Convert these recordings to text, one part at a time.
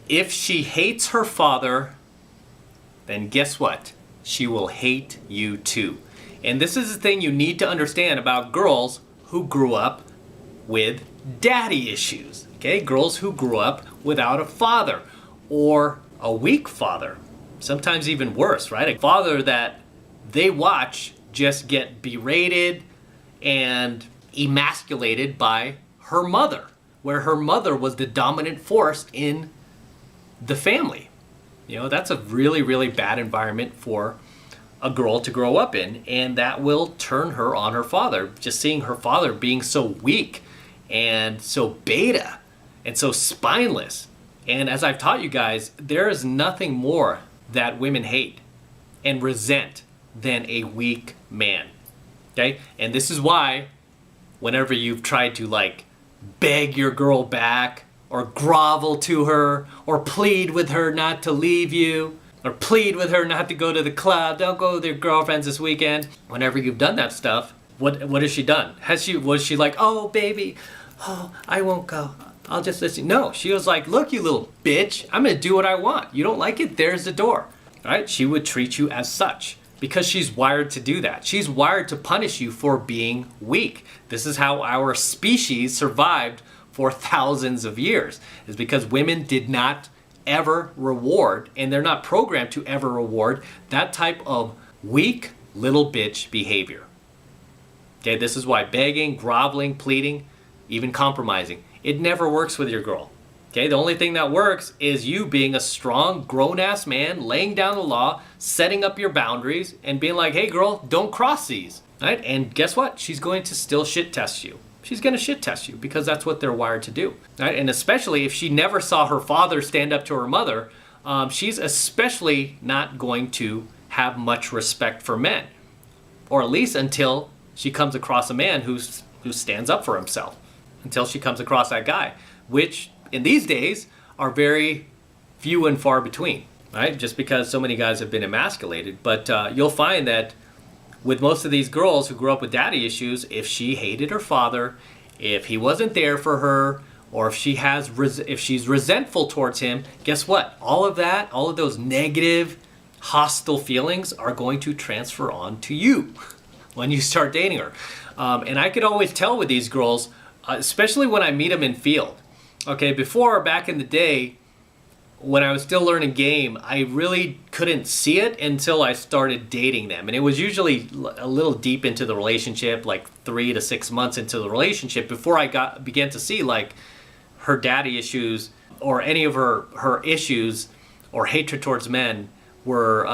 If she hates her father, then guess what? She will hate you too. And this is the thing you need to understand about girls who grew up with daddy issues. Okay, girls who grew up without a father or a weak father. Sometimes even worse, right? A father that they watch just get berated and emasculated by her mother, where her mother was the dominant force in the family. You know, that's a really, really bad environment for a girl to grow up in, and that will turn her on her father. Just seeing her father being so weak and so beta and so spineless. And as I've taught you guys, there is nothing more that women hate and resent than a weak man. Okay? And this is why whenever you've tried to like beg your girl back or grovel to her or plead with her not to leave you or plead with her not to go to the club, don't go with your girlfriends this weekend. Whenever you've done that stuff, what has she done? Was she like, oh baby, oh I won't go, I'll just listen? No, she was like, look you little bitch, I'm gonna do what I want. You don't like it, there's the door. Right? She would treat you as such because she's wired to do that. She's wired to punish you for being weak. This is how our species survived for thousands of years, is because women did not ever reward, and they're not programmed to ever reward, that type of weak little bitch behavior. Okay, this is why begging, groveling, pleading, even compromising, it never works with your girl. Okay, the only thing that works is you being a strong, grown-ass man, laying down the law, setting up your boundaries, and being like, hey girl, don't cross these. Right? And guess what? She's going to still shit test you. She's going to shit test you because that's what they're wired to do. Right? And especially if she never saw her father stand up to her mother, she's especially not going to have much respect for men. Or at least until she comes across a man who stands up for himself. Until she comes across that guy, which in these days are very few and far between, right? Just because so many guys have been emasculated. But you'll find that with most of these girls who grew up with daddy issues, if she hated her father, if he wasn't there for her, or if she's resentful towards him, guess what? All of that, all of those negative, hostile feelings are going to transfer on to you when you start dating her. And I could always tell with these girls, especially when I meet them in field. Okay, before, back in the day, when I was still learning game, I really couldn't see it until I started dating them. And it was usually a little deep into the relationship, like 3 to 6 months into the relationship, before I began to see like her daddy issues or any of her issues or hatred towards men were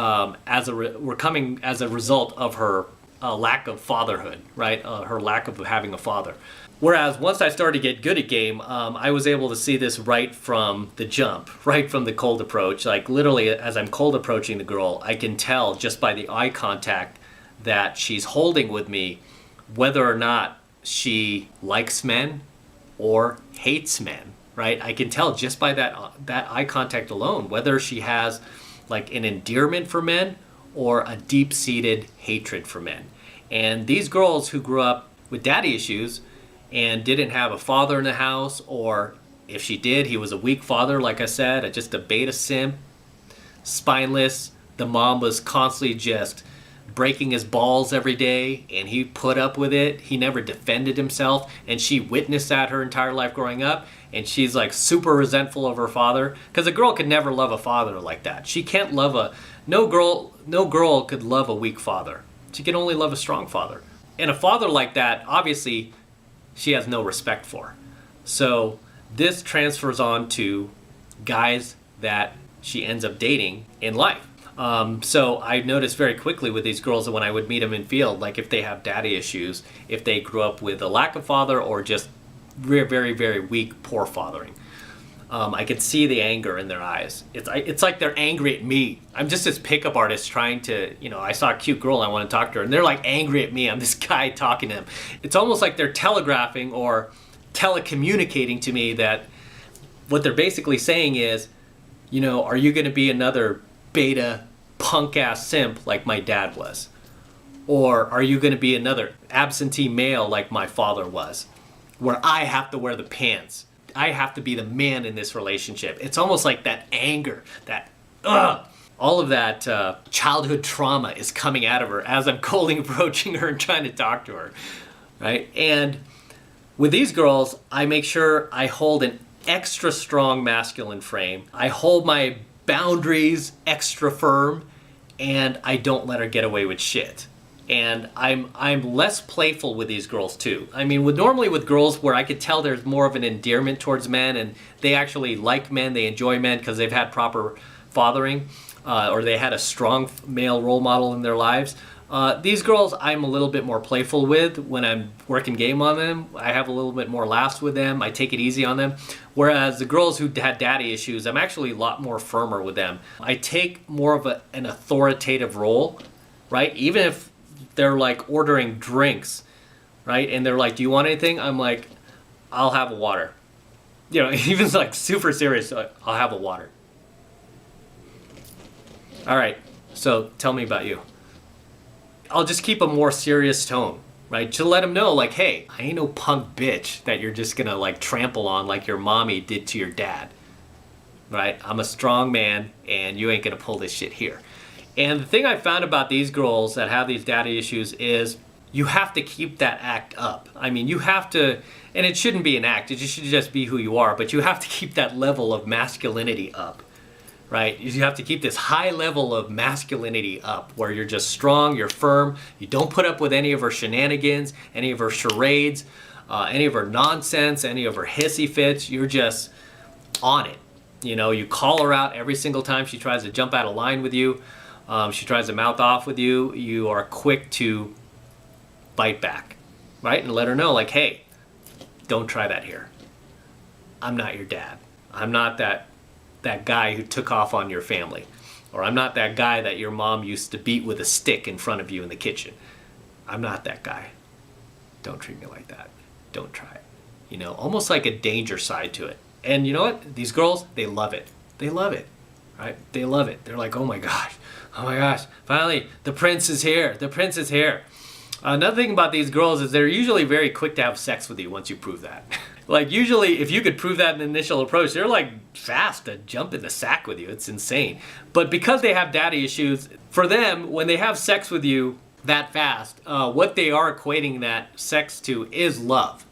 coming as a result of her lack of fatherhood, right? Her lack of having a father. Whereas once I started to get good at game, I was able to see this right from the jump, right from the cold approach. Like literally as I'm cold approaching the girl, I can tell just by the eye contact that she's holding with me whether or not she likes men or hates men, right? I can tell just by that eye contact alone whether she has like an endearment for men or a deep-seated hatred for men. And these girls who grew up with daddy issues and didn't have a father in the house, or if she did, he was a weak father, like I said, just a beta simp, spineless. The mom was constantly just breaking his balls every day, and he put up with it. He never defended himself, and she witnessed that her entire life growing up, and she's like super resentful of her father, because a girl could never love a father like that. She can't love no girl could love a weak father. She can only love a strong father. And a father like that, obviously, she has no respect for. So this transfers on to guys that she ends up dating in life. So I noticed very quickly with these girls that when I would meet them in field, like if they have daddy issues, if they grew up with a lack of father or just very, very, very weak, poor fathering. I could see the anger in their eyes. It's like they're angry at me. I'm just this pickup artist trying to, I saw a cute girl and I want to talk to her, and they're like angry at me. I'm this guy talking to them. It's almost like they're telegraphing or telecommunicating to me that what they're basically saying is, are you going to be another beta punk ass simp like my dad was? Or are you going to be another absentee male like my father was, where I have to wear the pants? I have to be the man in this relationship. It's almost like that anger, that ugh. All of that childhood trauma is coming out of her as I'm coldly approaching her and trying to talk to her, right? And with these girls, I make sure I hold an extra strong masculine frame. I hold my boundaries extra firm, and I don't let her get away with shit. And I'm less playful with these girls too. I mean, normally with girls where I could tell there's more of an endearment towards men, and they actually like men, they enjoy men because they've had proper fathering, or they had a strong male role model in their lives. These girls I'm a little bit more playful with when I'm working game on them. I have a little bit more laughs with them. I take it easy on them. Whereas the girls who had daddy issues, I'm actually a lot more firmer with them. I take more of an authoritative role, right? Even if they're like ordering drinks, right? And they're like, do you want anything? I'm like, I'll have a water. You know, even like super serious, I'll have a water. All right, so tell me about you. I'll just keep a more serious tone, right? To let them know, like, hey, I ain't no punk bitch that you're just gonna like trample on like your mommy did to your dad, right? I'm a strong man and you ain't gonna pull this shit here. And the thing I found about these girls that have these daddy issues is you have to keep that act up. I mean, you have to, and it shouldn't be an act, it should just be who you are, but you have to keep that level of masculinity up. Right? You have to keep this high level of masculinity up where you're just strong, you're firm, you don't put up with any of her shenanigans, any of her charades, any of her nonsense, any of her hissy fits. You're just on it. You know, you call her out every single time she tries to jump out of line with you. She tries to mouth off with you. You are quick to bite back, right? And let her know, like, hey, don't try that here. I'm not your dad. I'm not that guy who took off on your family, or I'm not that guy that your mom used to beat with a stick in front of you in the kitchen. I'm not that guy. Don't treat me like that. Don't try it. You know, almost like a danger side to it. And you know what? These girls, they love it. They love it, right? They love it. They're like, oh my gosh, finally, the prince is here. The prince is here. Another thing about these girls is they're usually very quick to have sex with you once you prove that. Like usually if you could prove that in the initial approach, they're like fast to jump in the sack with you. It's insane. But because they have daddy issues, for them, when they have sex with you that fast, what they are equating that sex to is love.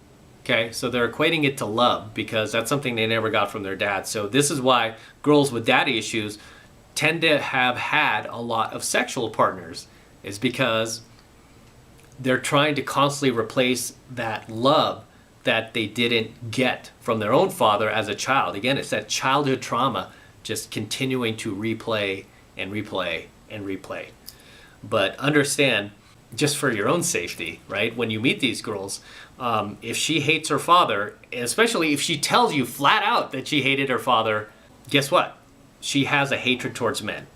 Okay, so they're equating it to love because that's something they never got from their dad. So this is why girls with daddy issues tend to have had a lot of sexual partners, is because they're trying to constantly replace that love that they didn't get from their own father as a child. Again, it's that childhood trauma just continuing to replay and replay and replay. But understand, just for your own safety, right? When you meet these girls, if she hates her father, especially if she tells you flat out that she hated her father, guess what? She has a hatred towards men.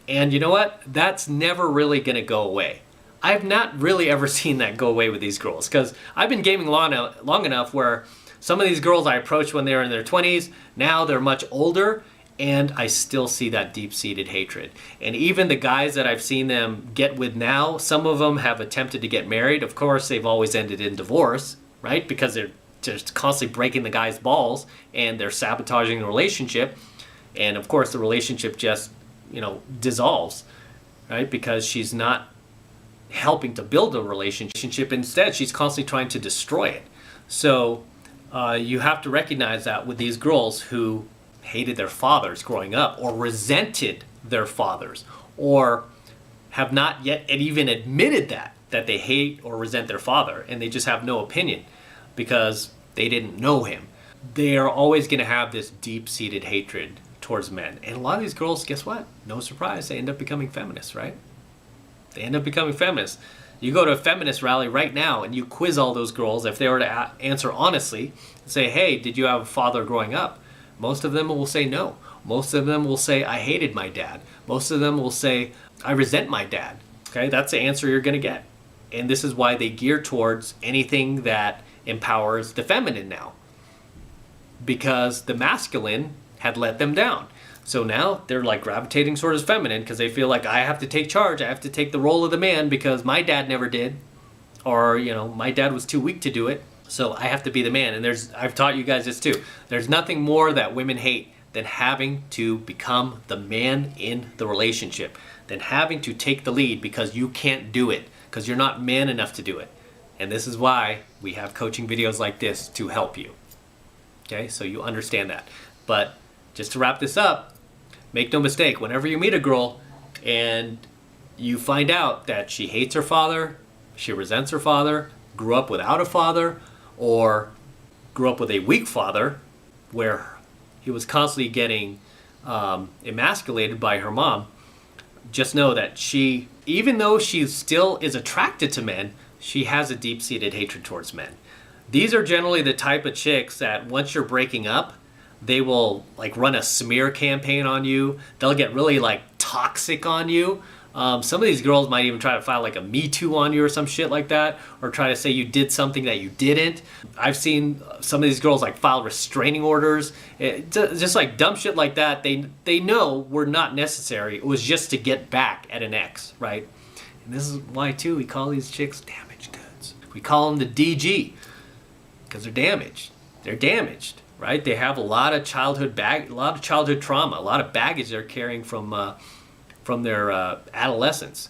And you know what? That's never really going to go away. I've not really ever seen that go away with these girls because I've been gaming long enough where some of these girls I approached when they were in their 20s, now they're much older, and I still see that deep-seated hatred. And even the guys that I've seen them get with now, some of them have attempted to get married. Of course, they've always ended in divorce, right? Because they're just constantly breaking the guy's balls and they're sabotaging the relationship. And of course, the relationship just, dissolves, right? Because she's not helping to build a relationship. Instead, she's constantly trying to destroy it. So you have to recognize that with these girls who hated their fathers growing up or resented their fathers or have not yet even admitted that they hate or resent their father and they just have no opinion because they didn't know him. They are always going to have this deep-seated hatred towards men. And a lot of these girls, guess what? No surprise, they end up becoming feminists, right? They end up becoming feminists. You go to a feminist rally right now and you quiz all those girls, if they were to answer honestly, say, hey, did you have a father growing up? Most of them will say no. Most of them will say, I hated my dad. Most of them will say, I resent my dad. Okay, that's the answer you're going to get. And this is why they gear towards anything that empowers the feminine now. Because the masculine had let them down. So now they're like gravitating towards feminine because they feel like I have to take charge. I have to take the role of the man because my dad never did. Or, my dad was too weak to do it. So I have to be the man. And I've taught you guys this too. There's nothing more that women hate than having to become the man in the relationship, than having to take the lead because you can't do it, because you're not man enough to do it. And this is why we have coaching videos like this to help you. Okay, so you understand that. But just to wrap this up, make no mistake, whenever you meet a girl and you find out that she hates her father, she resents her father, grew up without a father, or grew up with a weak father where he was constantly getting emasculated by her mom, just know that she, even though she still is attracted to men, she has a deep-seated hatred towards men. These are generally the type of chicks that once you're breaking up, they will like run a smear campaign on you. They'll get really like toxic on you. Some of these girls might even try to file like a Me Too on you or some shit like that, or try to say you did something that you didn't. I've seen some of these girls like file restraining orders, just like dumb shit like that. They know were not necessary. It was just to get back at an ex, right? And this is why too we call these chicks damaged goods. We call them the DG because they're damaged. They're damaged, right? They have a lot of childhood trauma, a lot of baggage they're carrying from their adolescence,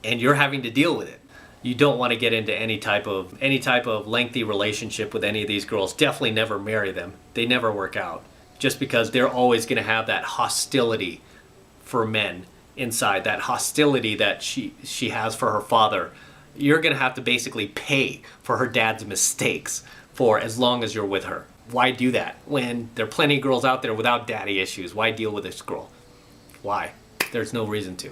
and you're having to deal with it. You don't want to get into any type of lengthy relationship with any of these girls. Definitely never marry them. They never work out, just because they're always going to have that hostility for men inside, that hostility that she has for her father. You're going to have to basically pay for her dad's mistakes for as long as you're with her. Why do that when there are plenty of girls out there without daddy issues? Why deal with this girl? Why? There's no reason to.